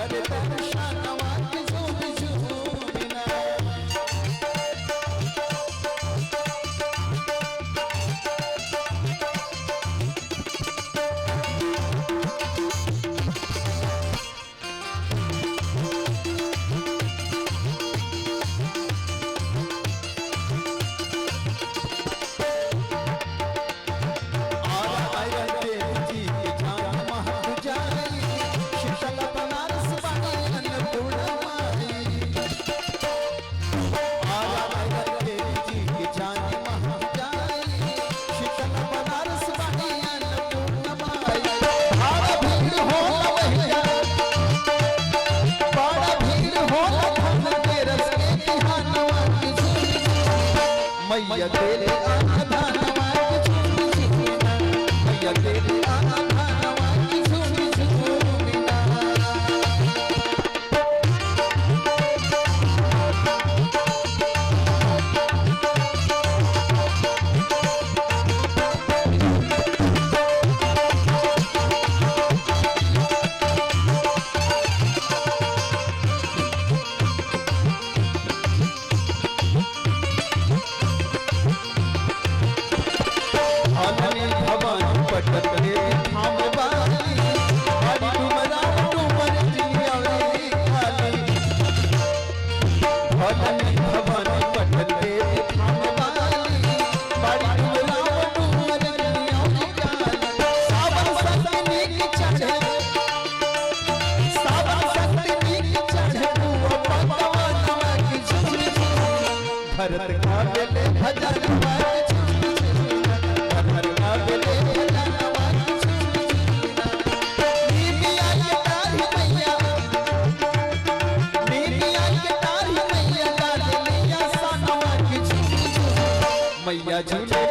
करे दर्शनवा की झूम झूमिना मैया तेरे आधानवा की झूम झूमिना मैया तेरे आधानवा की झूम झूमिना भरत का बेले भजनवा की झूम झूमिना भरत का बेले भजनवा की झूम झूमिना नीतिया के तारी मैया लाडलिया सनवा की झूम झूमिना मैया झूले